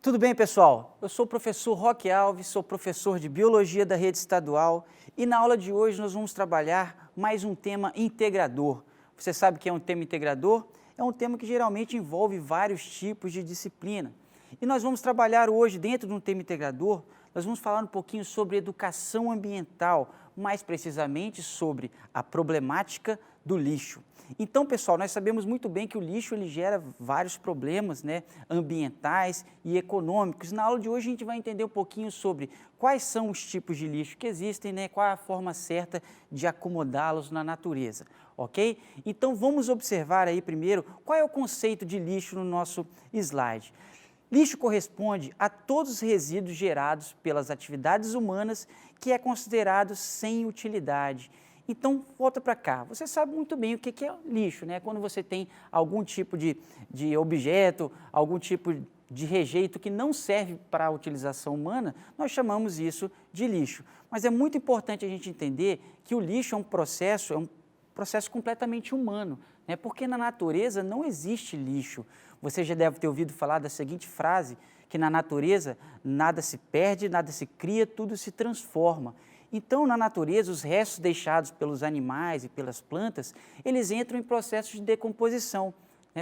Tudo bem, pessoal? Eu sou o professor Roque Alves, sou professor de Biologia da Rede Estadual e na aula de hoje nós vamos trabalhar mais um tema integrador. Você sabe o que é um tema integrador? É um tema que geralmente envolve vários tipos de disciplina. E nós vamos trabalhar hoje, dentro de um tema integrador, nós vamos falar um pouquinho sobre educação ambiental, mais precisamente sobre a problemática do lixo. Então, pessoal, nós sabemos muito bem que o lixo ele gera vários problemas, ambientais e econômicos. Na aula de hoje a gente vai entender um pouquinho sobre quais são os tipos de lixo que existem, qual é a forma certa de acomodá-los na natureza, ok? Então, vamos observar aí primeiro qual é o conceito de lixo no nosso slide. Lixo corresponde a todos os resíduos gerados pelas atividades humanas que é considerado sem utilidade. Então, volta para cá. Você sabe muito bem o que é lixo, Quando você tem algum tipo de objeto, algum tipo de rejeito que não serve para a utilização humana, nós chamamos isso de lixo. Mas é muito importante a gente entender que o lixo é um processo completamente humano, porque na natureza não existe lixo. Você já deve ter ouvido falar da seguinte frase, que na natureza nada se perde, nada se cria, tudo se transforma. Então, na natureza, os restos deixados pelos animais e pelas plantas, eles entram em processo de decomposição,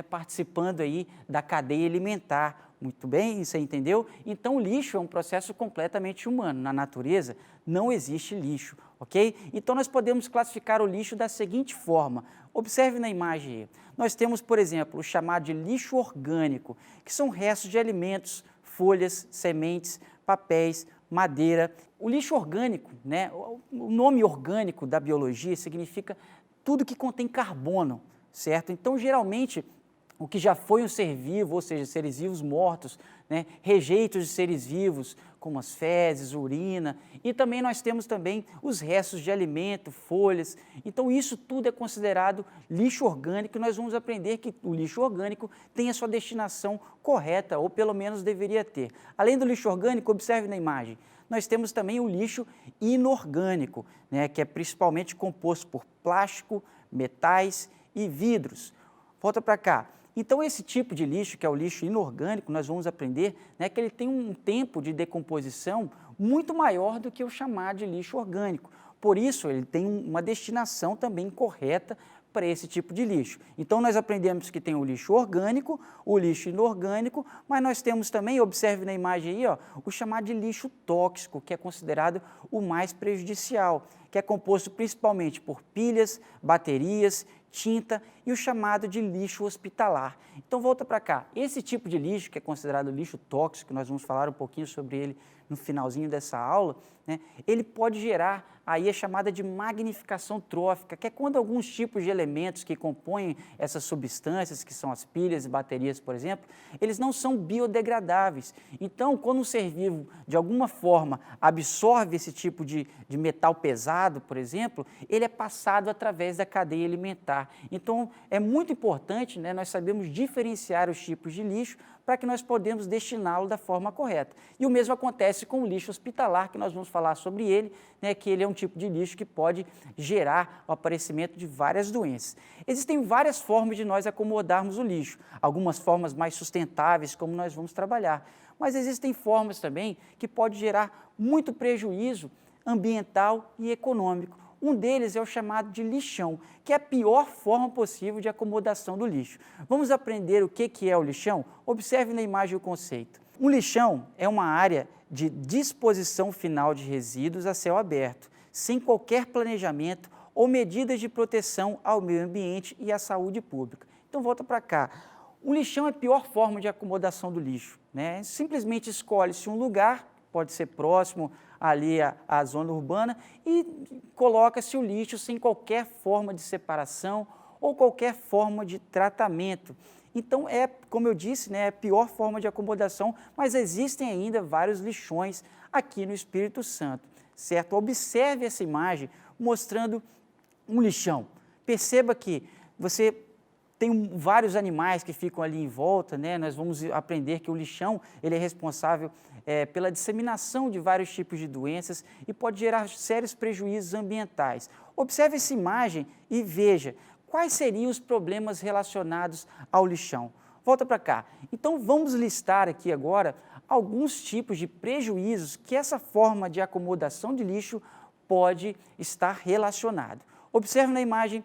participando aí da cadeia alimentar. Muito bem, você entendeu? Então, o lixo é um processo completamente humano. Na natureza, não existe lixo, ok? Então, nós podemos classificar o lixo da seguinte forma. Observe na imagem aí. Nós temos, por exemplo, o chamado de lixo orgânico, que são restos de alimentos, folhas, sementes, papéis, madeira. O lixo orgânico, o nome orgânico da biologia significa tudo que contém carbono, certo? Então, geralmente, o que já foi um ser vivo, ou seja, seres vivos mortos, rejeitos de seres vivos, como as fezes, urina, e também nós temos também os restos de alimento, folhas. Então, isso tudo é considerado lixo orgânico e nós vamos aprender que o lixo orgânico tem a sua destinação correta, ou pelo menos deveria ter. Além do lixo orgânico, observe na imagem, nós temos também o lixo inorgânico, que é principalmente composto por plástico, metais e vidros. Volta para cá. Então, esse tipo de lixo, que é o lixo inorgânico, nós vamos aprender que ele tem um tempo de decomposição muito maior do que o chamado de lixo orgânico. Por isso, ele tem uma destinação também correta para esse tipo de lixo. Então, nós aprendemos que tem o lixo orgânico, o lixo inorgânico, mas nós temos também, observe na imagem aí, o chamado de lixo tóxico, que é considerado o mais prejudicial, que é composto principalmente por pilhas, baterias, tinta e o chamado de lixo hospitalar. Então, volta para cá. Esse tipo de lixo, que é considerado lixo tóxico, nós vamos falar um pouquinho sobre ele no finalzinho dessa aula, ele pode gerar aí a chamada de magnificação trófica, que é quando alguns tipos de elementos que compõem essas substâncias, que são as pilhas e baterias, por exemplo, eles não são biodegradáveis. Então, quando um ser vivo, de alguma forma, absorve esse tipo de metal pesado, por exemplo, ele é passado através da cadeia alimentar. Então, é muito importante, nós sabemos diferenciar os tipos de lixo para que nós podemos destiná-lo da forma correta. E o mesmo acontece com o lixo hospitalar, que nós vamos falar sobre ele, que ele é um tipo de lixo que pode gerar o aparecimento de várias doenças. Existem várias formas de nós acomodarmos o lixo, algumas formas mais sustentáveis, como nós vamos trabalhar, mas existem formas também que podem gerar muito prejuízo ambiental e econômico. Um deles é o chamado de lixão, que é a pior forma possível de acomodação do lixo. Vamos aprender o que é o lixão? Observe na imagem o conceito. Um lixão é uma área de disposição final de resíduos a céu aberto, sem qualquer planejamento ou medidas de proteção ao meio ambiente e à saúde pública. Então, volta para cá. Um lixão é a pior forma de acomodação do lixo. Simplesmente escolhe-se um lugar, pode ser próximo ali à zona urbana, e coloca-se o lixo sem qualquer forma de separação ou qualquer forma de tratamento. Então, como eu disse, é a pior forma de acomodação, mas existem ainda vários lixões aqui no Espírito Santo, certo? Observe essa imagem mostrando um lixão. Perceba que você tem vários animais que ficam ali em volta, Nós vamos aprender que o lixão ele é responsável pela disseminação de vários tipos de doenças e pode gerar sérios prejuízos ambientais. Observe essa imagem e veja quais seriam os problemas relacionados ao lixão. Volta para cá. Então, vamos listar aqui agora alguns tipos de prejuízos que essa forma de acomodação de lixo pode estar relacionado. Observe na imagem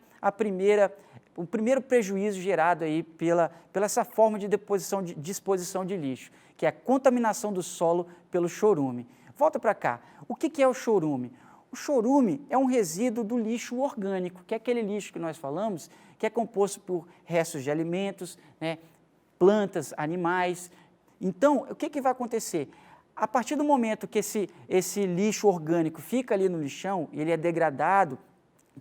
o primeiro prejuízo gerado aí pela essa forma de disposição de lixo, que é a contaminação do solo pelo chorume. Volta para cá. O que é o chorume? O chorume é um resíduo do lixo orgânico, que é aquele lixo que nós falamos, que é composto por restos de alimentos, né, plantas, animais. Então, o que vai acontecer? A partir do momento que esse lixo orgânico fica ali no lixão, ele é degradado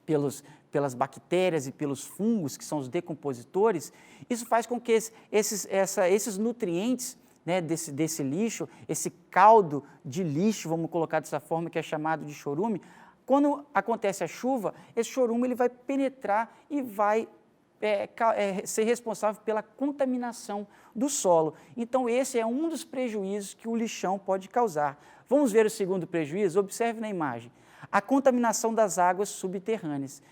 pelas bactérias e pelos fungos, que são os decompositores, isso faz com que esses nutrientes, né, desse lixo, esse caldo de lixo, vamos colocar dessa forma, que é chamado de chorume, quando acontece a chuva, esse chorume ele vai penetrar e vai ser responsável pela contaminação do solo. Então, esse é um dos prejuízos que o lixão pode causar. Vamos ver o segundo prejuízo? Observe na imagem. A contaminação das águas subterrâneas.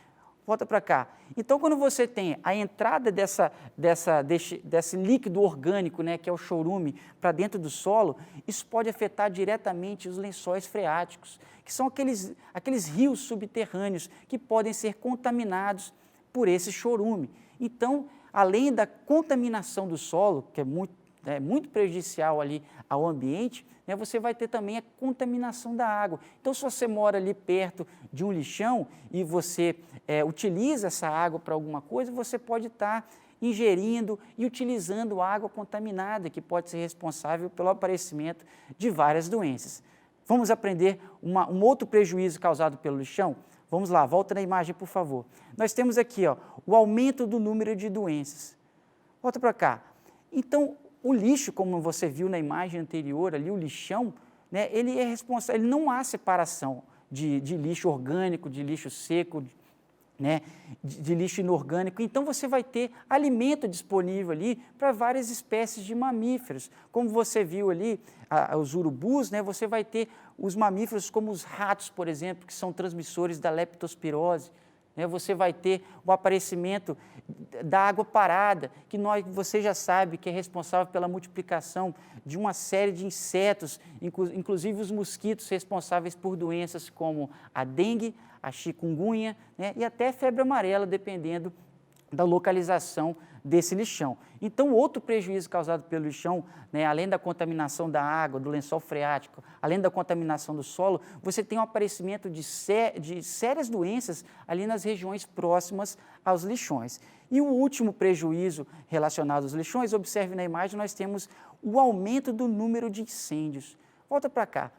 Volta para cá. Então, quando você tem a entrada desse líquido orgânico, né, que é o chorume, para dentro do solo, isso pode afetar diretamente os lençóis freáticos, que são aqueles rios subterrâneos que podem ser contaminados por esse chorume. Então, além da contaminação do solo, que é muito prejudicial ali ao ambiente, né, você vai ter também a contaminação da água. Então, se você mora ali perto de um lixão e você utiliza essa água para alguma coisa, você pode estar ingerindo e utilizando água contaminada, que pode ser responsável pelo aparecimento de várias doenças. Vamos aprender um outro prejuízo causado pelo lixão? Vamos lá, volta na imagem, por favor. Nós temos aqui, ó, o aumento do número de doenças. Volta para cá. Então, o lixo, como você viu na imagem anterior, ali o lixão, né, ele é responsável, não há separação de lixo orgânico, de lixo seco, né, de lixo inorgânico. Então, você vai ter alimento disponível ali para várias espécies de mamíferos. Como você viu ali, os urubus, né, você vai ter os mamíferos como os ratos, por exemplo, que são transmissores da leptospirose. Né, você vai ter o aparecimento da água parada, que você já sabe que é responsável pela multiplicação de uma série de insetos, inclusive os mosquitos responsáveis por doenças como a dengue, a chikungunya, né, e até febre amarela, dependendo da localização desse lixão. Então, outro prejuízo causado pelo lixão, né, além da contaminação da água, do lençol freático, além da contaminação do solo, você tem o aparecimento de sérias doenças ali nas regiões próximas aos lixões. E o último prejuízo relacionado aos lixões, observe na imagem, nós temos o aumento do número de incêndios. Volta para cá.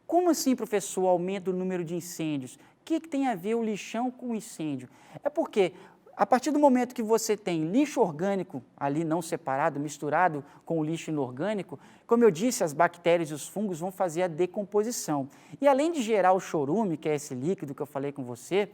Como assim, professor, o aumento do número de incêndios? O que tem a ver o lixão com o incêndio? É porque a partir do momento que você tem lixo orgânico ali não separado, misturado com o lixo inorgânico, como eu disse, as bactérias e os fungos vão fazer a decomposição. E além de gerar o chorume, que é esse líquido que eu falei com você,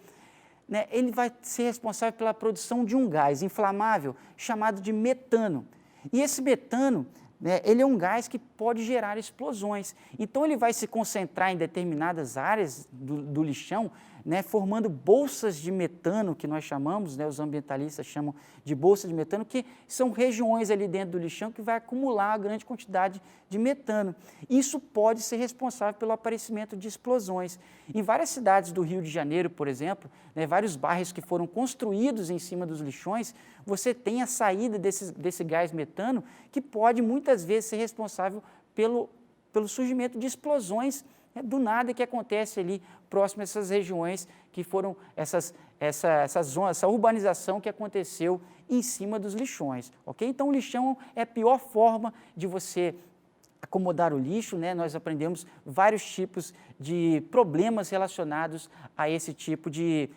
né, ele vai ser responsável pela produção de um gás inflamável chamado de metano. E esse metano, né, ele é um gás que pode gerar explosões. Então, ele vai se concentrar em determinadas áreas do lixão, né, formando bolsas de metano, que nós chamamos, né, os ambientalistas chamam de bolsa de metano, que são regiões ali dentro do lixão que vai acumular uma grande quantidade de metano. Isso pode ser responsável pelo aparecimento de explosões. Em várias cidades do Rio de Janeiro, por exemplo, né, vários bairros que foram construídos em cima dos lixões, você tem a saída desse gás metano, que pode muitas vezes ser responsável pelo surgimento de explosões, né, do nada, que acontece ali próximo a essas regiões que foram essa urbanização que aconteceu em cima dos lixões, ok? Então, o lixão é a pior forma de você acomodar o lixo, né? Nós aprendemos vários tipos de problemas relacionados a esse tipo de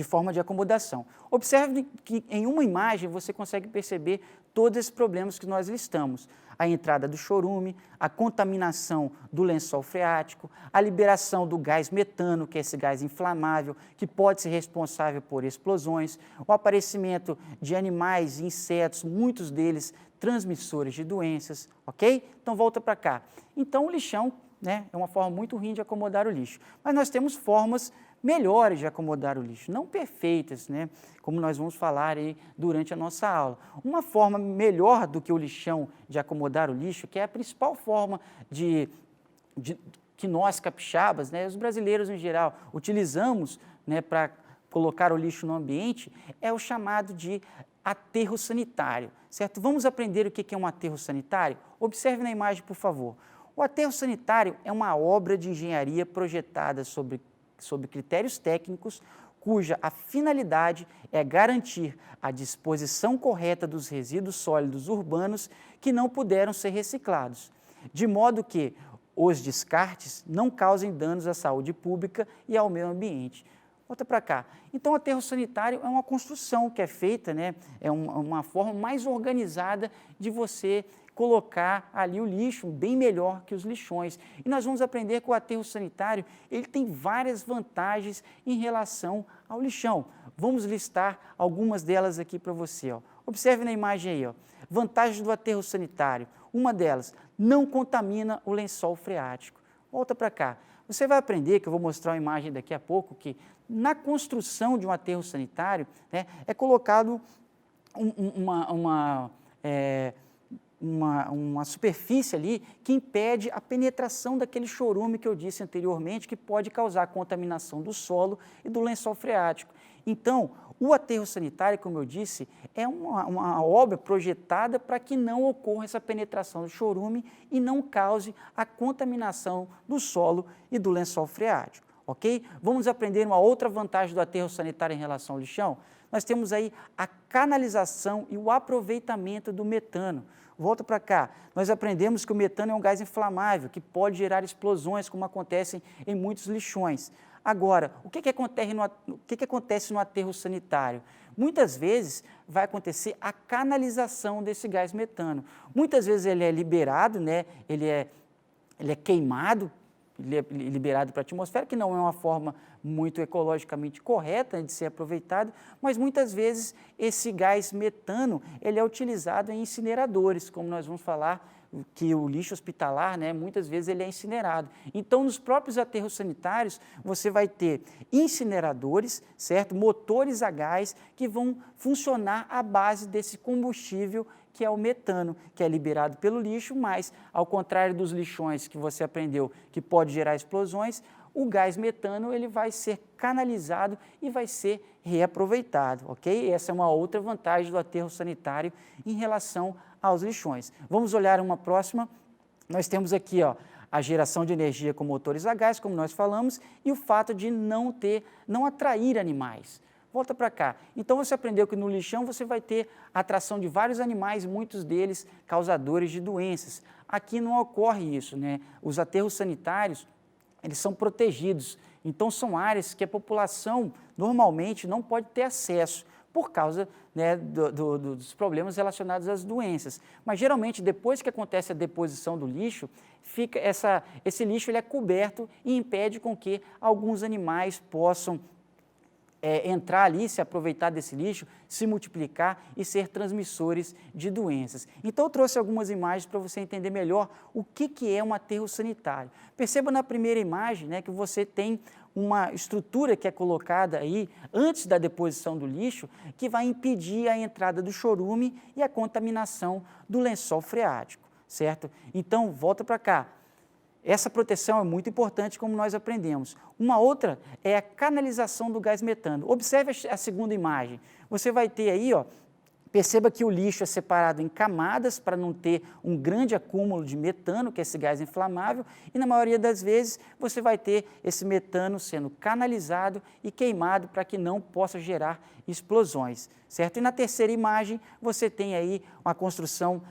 forma de acomodação. Observe que em uma imagem você consegue perceber todos esses problemas que nós listamos. A entrada do chorume, a contaminação do lençol freático, a liberação do gás metano, que é esse gás inflamável, que pode ser responsável por explosões, o aparecimento de animais e insetos, muitos deles transmissores de doenças, ok? Então, volta para cá. Então, o lixão, né, é uma forma muito ruim de acomodar o lixo. Mas nós temos formas melhores de acomodar o lixo, não perfeitas, né? Como nós vamos falar aí durante a nossa aula. Uma forma melhor do que o lixão de acomodar o lixo, que é a principal forma que nós capixabas, né, os brasileiros em geral, utilizamos, né, para colocar o lixo no ambiente, é o chamado de aterro sanitário, certo? Vamos aprender o que é um aterro sanitário? Observe na imagem, por favor. O aterro sanitário é uma obra de engenharia projetada sobre critérios técnicos, cuja a finalidade é garantir a disposição correta dos resíduos sólidos urbanos que não puderam ser reciclados, de modo que os descartes não causem danos à saúde pública e ao meio ambiente. Volta para cá. Então, o aterro sanitário é uma construção que é feita, né? É uma forma mais organizada de você colocar ali o lixo, bem melhor que os lixões. E nós vamos aprender que o aterro sanitário, ele tem várias vantagens em relação ao lixão. Vamos listar algumas delas aqui para você, ó. Observe na imagem aí, ó. Vantagens do aterro sanitário. Uma delas, não contamina o lençol freático. Volta para cá. Você vai aprender, que eu vou mostrar uma imagem daqui a pouco, que na construção de um aterro sanitário, né, é colocado uma superfície ali que impede a penetração daquele chorume que eu disse anteriormente, que pode causar contaminação do solo e do lençol freático. Então, o aterro sanitário, como eu disse, é uma obra projetada para que não ocorra essa penetração do chorume e não cause a contaminação do solo e do lençol freático, ok? Vamos aprender uma outra vantagem do aterro sanitário em relação ao lixão? Nós temos aí a canalização e o aproveitamento do metano. Volta para cá, nós aprendemos que o metano é um gás inflamável, que pode gerar explosões, como acontecem em muitos lixões. Agora, o que acontece no aterro sanitário? Muitas vezes vai acontecer a canalização desse gás metano. Muitas vezes ele é liberado, né? Ele é queimado, ele é liberado para a atmosfera, que não é uma forma muito ecologicamente correta de ser aproveitado, mas muitas vezes esse gás metano ele é utilizado em incineradores, como nós vamos falar, que o lixo hospitalar, né, muitas vezes ele é incinerado. Então, nos próprios aterros sanitários, você vai ter incineradores, certo? Motores a gás que vão funcionar à base desse combustível que é o metano, que é liberado pelo lixo, mas, ao contrário dos lixões que você aprendeu, que pode gerar explosões, o gás metano ele vai ser canalizado e vai ser reaproveitado, ok? Essa é uma outra vantagem do aterro sanitário em relação aos lixões. Vamos olhar uma próxima. Nós temos aqui, ó, a geração de energia com motores a gás, como nós falamos, e o fato de não atrair animais. Volta para cá. Então, você aprendeu que no lixão você vai ter a atração de vários animais, muitos deles causadores de doenças. Aqui não ocorre isso, né? Os aterros sanitários, eles são protegidos. Então, são áreas que a população normalmente não pode ter acesso, por causa, né, dos problemas relacionados às doenças. Mas, geralmente, depois que acontece a deposição do lixo, esse lixo ele é coberto e impede com que alguns animais possam entrar ali, se aproveitar desse lixo, se multiplicar e ser transmissores de doenças. Então, eu trouxe algumas imagens para você entender melhor o que é um aterro sanitário. Perceba na primeira imagem, né, que você tem uma estrutura que é colocada aí antes da deposição do lixo, que vai impedir a entrada do chorume e a contaminação do lençol freático, certo? Então, volta para cá. Essa proteção é muito importante, como nós aprendemos. Uma outra é a canalização do gás metano. Observe a segunda imagem. Você vai ter aí, ó, perceba que o lixo é separado em camadas para não ter um grande acúmulo de metano, que é esse gás inflamável, e na maioria das vezes você vai ter esse metano sendo canalizado e queimado para que não possa gerar explosões, certo? E na terceira imagem você tem aí uma construção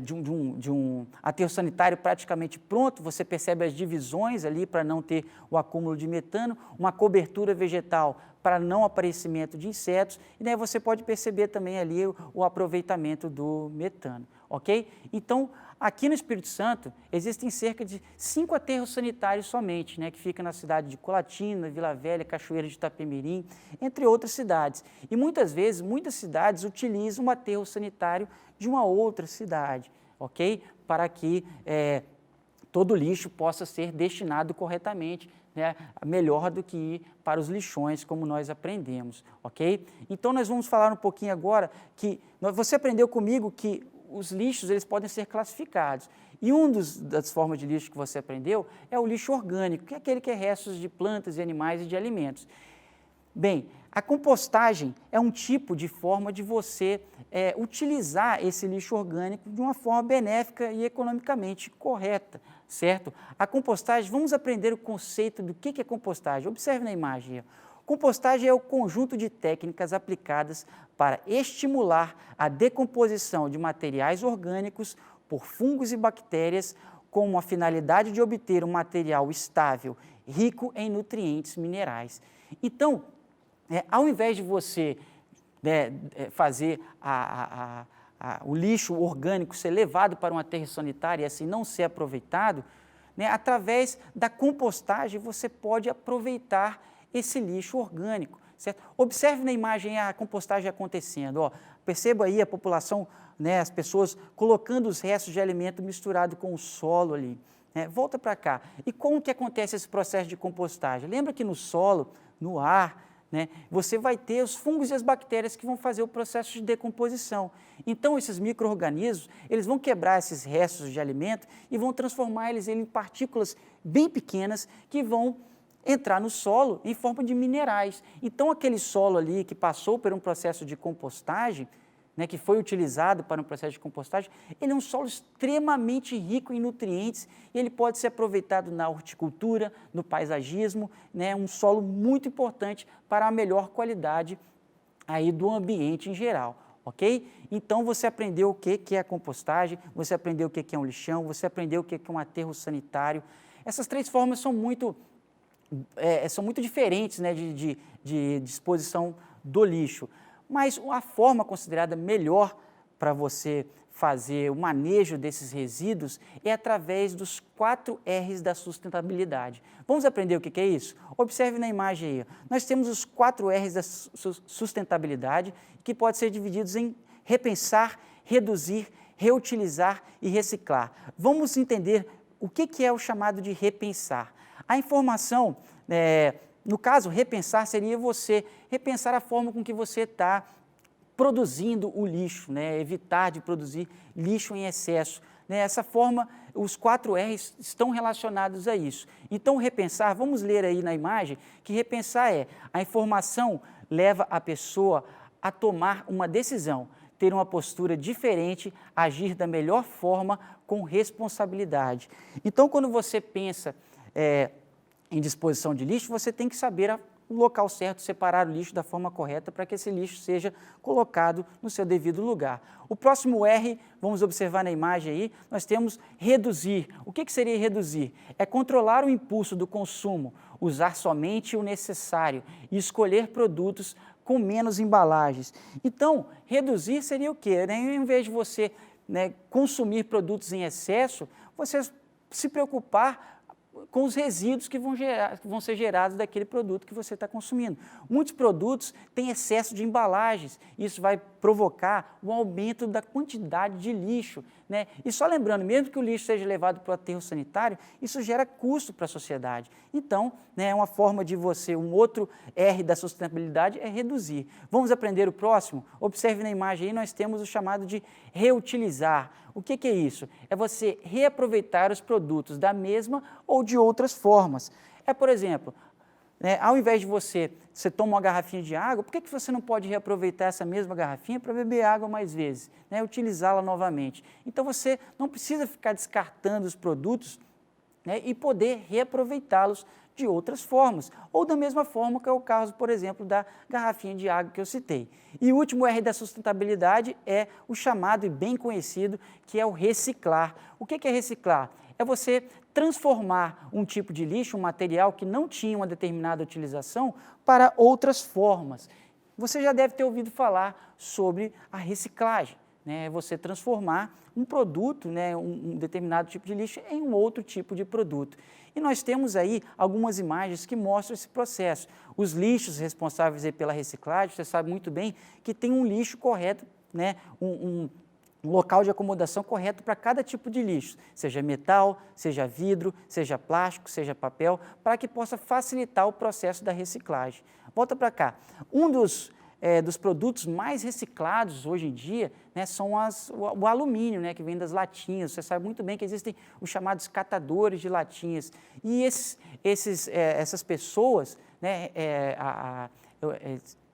de um aterro sanitário praticamente pronto, você percebe as divisões ali para não ter o acúmulo de metano, uma cobertura vegetal para não aparecimento de insetos, e daí você pode perceber também ali o aproveitamento do metano, ok? Então, aqui no Espírito Santo, existem cerca de 5 aterros sanitários somente, né, que ficam na cidade de Colatina, Vila Velha, Cachoeira de Itapemirim, entre outras cidades. E muitas vezes, muitas cidades utilizam um aterro sanitário de uma outra cidade, ok? Para que todo lixo possa ser destinado corretamente, né, melhor do que ir para os lixões, como nós aprendemos, ok? Então, nós vamos falar um pouquinho agora que você aprendeu comigo que os lixos eles podem ser classificados. E das formas de lixo que você aprendeu é o lixo orgânico, que é aquele que é restos de plantas e animais e de alimentos. Bem, a compostagem é um tipo de forma de você utilizar esse lixo orgânico de uma forma benéfica e economicamente correta, certo? A compostagem, vamos aprender o conceito do que é compostagem. Observe na imagem. Compostagem é o conjunto de técnicas aplicadas para estimular a decomposição de materiais orgânicos por fungos e bactérias com a finalidade de obter um material estável, rico em nutrientes minerais. Então, ao invés de você fazer o lixo orgânico ser levado para um aterro sanitário e assim não ser aproveitado, através da compostagem você pode aproveitar esse lixo orgânico, certo? Observe na imagem a compostagem acontecendo, ó. Perceba aí a população, as pessoas colocando os restos de alimento misturado com o solo ali. Volta para cá. E como que acontece esse processo de compostagem? Lembra que no solo, no ar, você vai ter os fungos e as bactérias que vão fazer o processo de decomposição. Então, esses micro-organismos, eles vão quebrar esses restos de alimento e vão transformar eles em partículas bem pequenas que vão entrar no solo em forma de minerais. Então, aquele solo ali que passou por um processo de compostagem, que foi utilizado para um processo de compostagem, ele é um solo extremamente rico em nutrientes e ele pode ser aproveitado na horticultura, no paisagismo, um solo muito importante para a melhor qualidade aí do ambiente em geral, ok? Então, você aprendeu o que é a compostagem, você aprendeu o que é um lixão, você aprendeu o que é um aterro sanitário. Essas três formas são muito diferentes de disposição do lixo. Mas a forma considerada melhor para você fazer o manejo desses resíduos é através dos 4 R's da sustentabilidade. Vamos aprender o que é isso? Observe na imagem aí. Nós temos os 4 R's da sustentabilidade, que podem ser divididos em repensar, reduzir, reutilizar e reciclar. Vamos entender o que é o chamado de repensar. A informação, no caso, repensar seria você repensar a forma com que você está produzindo o lixo, evitar de produzir lixo em excesso. Essa forma, os 4 R's estão relacionados a isso. Então, repensar, vamos ler aí na imagem, que repensar a informação leva a pessoa a tomar uma decisão, ter uma postura diferente, agir da melhor forma com responsabilidade. Então, quando você pensa em disposição de lixo, você tem que saber o local certo, separar o lixo da forma correta para que esse lixo seja colocado no seu devido lugar. O próximo R, vamos observar na imagem aí, nós temos reduzir. O que seria reduzir? É controlar o impulso do consumo, usar somente o necessário e escolher produtos com menos embalagens. Então, reduzir seria o quê? Em vez de você consumir produtos em excesso, você se preocupar com os resíduos que vão ser gerados daquele produto que você está consumindo. Muitos produtos têm excesso de embalagens, isso vai provocar o aumento da quantidade de lixo. E só lembrando, mesmo que o lixo seja levado para o aterro sanitário, isso gera custo para a sociedade. Então, uma forma de você, um outro R da sustentabilidade é reduzir. Vamos aprender o próximo? Observe na imagem aí, nós temos o chamado de reutilizar. O que é isso? É você reaproveitar os produtos da mesma ou de outras formas. Por exemplo, ao invés de você toma uma garrafinha de água, por que você não pode reaproveitar essa mesma garrafinha para beber água mais vezes, utilizá-la novamente? Então, você não precisa ficar descartando os produtos e poder reaproveitá-los de outras formas, ou da mesma forma que é o caso, por exemplo, da garrafinha de água que eu citei. E o último R da sustentabilidade é o chamado e bem conhecido, que é o reciclar. O que é reciclar? É você transformar um tipo de lixo, um material que não tinha uma determinada utilização, para outras formas. Você já deve ter ouvido falar sobre a reciclagem. Você transformar um produto, um determinado tipo de lixo, em um outro tipo de produto. E nós temos aí algumas imagens que mostram esse processo. Os lixos responsáveis pela reciclagem, você sabe muito bem que tem um lixo correto, um local de acomodação correto para cada tipo de lixo, seja metal, seja vidro, seja plástico, seja papel, para que possa facilitar o processo da reciclagem. Volta para cá. Um dos produtos mais reciclados hoje em dia, né, são o alumínio, né, que vem das latinhas. Você sabe muito bem que existem os chamados catadores de latinhas. E essas pessoas, né,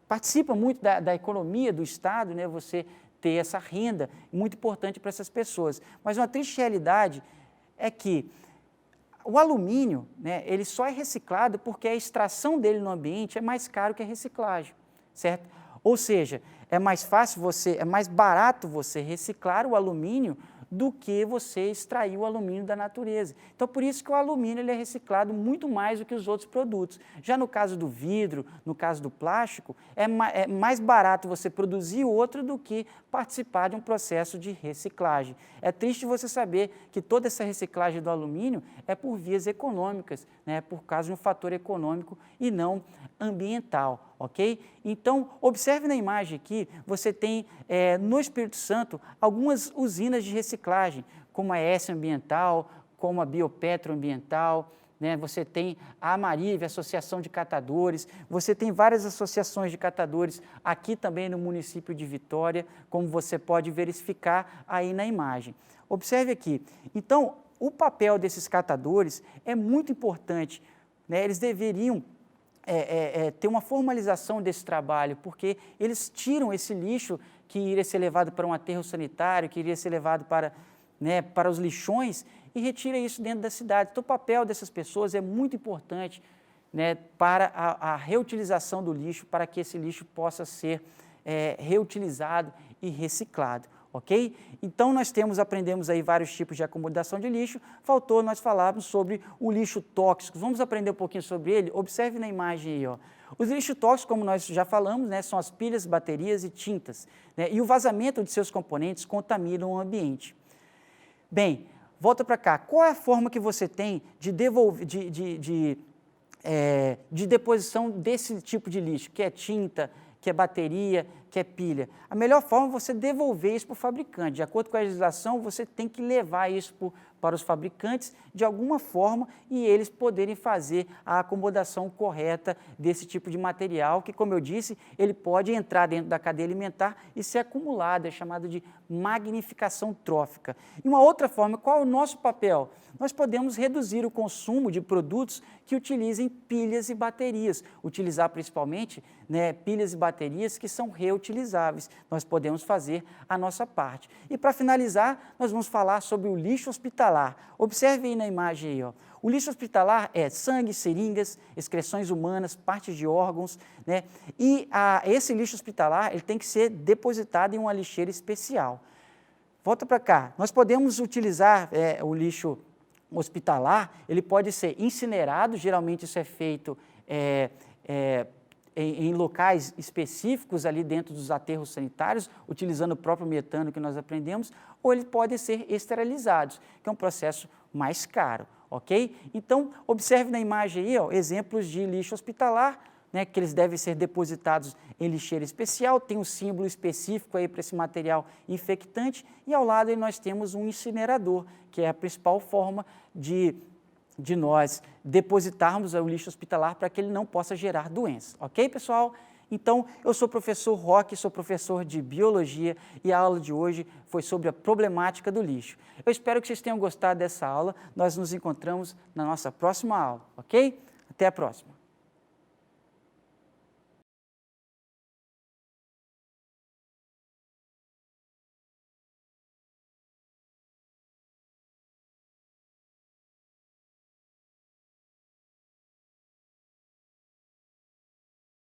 participam muito da economia do Estado, né, você ter essa renda muito importante para essas pessoas. Mas uma triste realidade é que o alumínio, né, ele só é reciclado porque a extração dele no ambiente é mais caro que a reciclagem, certo? Ou seja, é mais barato você reciclar o alumínio do que você extrair o alumínio da natureza. Então, por isso que o alumínio ele é reciclado muito mais do que os outros produtos. Já no caso do vidro, no caso do plástico, é mais barato você produzir outro do que participar de um processo de reciclagem. É triste você saber que toda essa reciclagem do alumínio é por vias econômicas, né, por causa de um fator econômico e não ambiental, ok? Então, observe na imagem aqui, você tem no Espírito Santo algumas usinas de reciclagem, como a ES Ambiental, como a Biopetro Ambiental, né? Você tem a Amarive, Associação de Catadores, você tem várias associações de catadores aqui também no município de Vitória, como você pode verificar aí na imagem. Observe aqui, então, o papel desses catadores é muito importante, né? Eles deveriam ter uma formalização desse trabalho, porque eles tiram esse lixo que iria ser levado para um aterro sanitário, que iria ser levado para os lixões, e retira isso dentro da cidade. Então, o papel dessas pessoas é muito importante, né, para a reutilização do lixo, para que esse lixo possa ser reutilizado e reciclado. Ok? Então, aprendemos aí vários tipos de acomodação de lixo, faltou nós falarmos sobre o lixo tóxico. Vamos aprender um pouquinho sobre ele? Observe na imagem aí, ó. Os lixos tóxicos, como nós já falamos, né, são as pilhas, baterias e tintas, né, e o vazamento de seus componentes contaminam o ambiente. Bem, volta para cá. Qual é a forma que você tem de deposição desse tipo de lixo, que é tinta, que é bateria, que é pilha? A melhor forma é você devolver isso para o fabricante. De acordo com a legislação, você tem que levar isso para os fabricantes de alguma forma e eles poderem fazer a acomodação correta desse tipo de material, que, como eu disse, ele pode entrar dentro da cadeia alimentar e ser acumulado, é chamado de magnificação trófica. E uma outra forma, qual é o nosso papel? Nós podemos reduzir o consumo de produtos que utilizem pilhas e baterias, utilizar principalmente, né, pilhas e baterias que são reutilizáveis. Nós podemos fazer a nossa parte. E para finalizar, nós vamos falar sobre o lixo hospitalar. Observe aí na imagem aí, ó. O lixo hospitalar é sangue, seringas, excreções humanas, partes de órgãos, né? E esse lixo hospitalar ele tem que ser depositado em uma lixeira especial. Volta para cá. Nós podemos utilizar o lixo hospitalar, ele pode ser incinerado, geralmente isso é feito em locais específicos ali dentro dos aterros sanitários, utilizando o próprio metano que nós aprendemos, ou ele pode ser esterilizados, que é um processo mais caro, ok? Então, observe na imagem aí, ó, exemplos de lixo hospitalar, né, que eles devem ser depositados em lixeira especial, tem um símbolo específico aí para esse material infectante, e ao lado aí nós temos um incinerador, que é a principal forma de nós depositarmos o lixo hospitalar para que ele não possa gerar doença. Ok, pessoal? Então, eu sou o professor Roque, sou professor de Biologia e a aula de hoje foi sobre a problemática do lixo. Eu espero que vocês tenham gostado dessa aula. Nós nos encontramos na nossa próxima aula, ok? Até a próxima.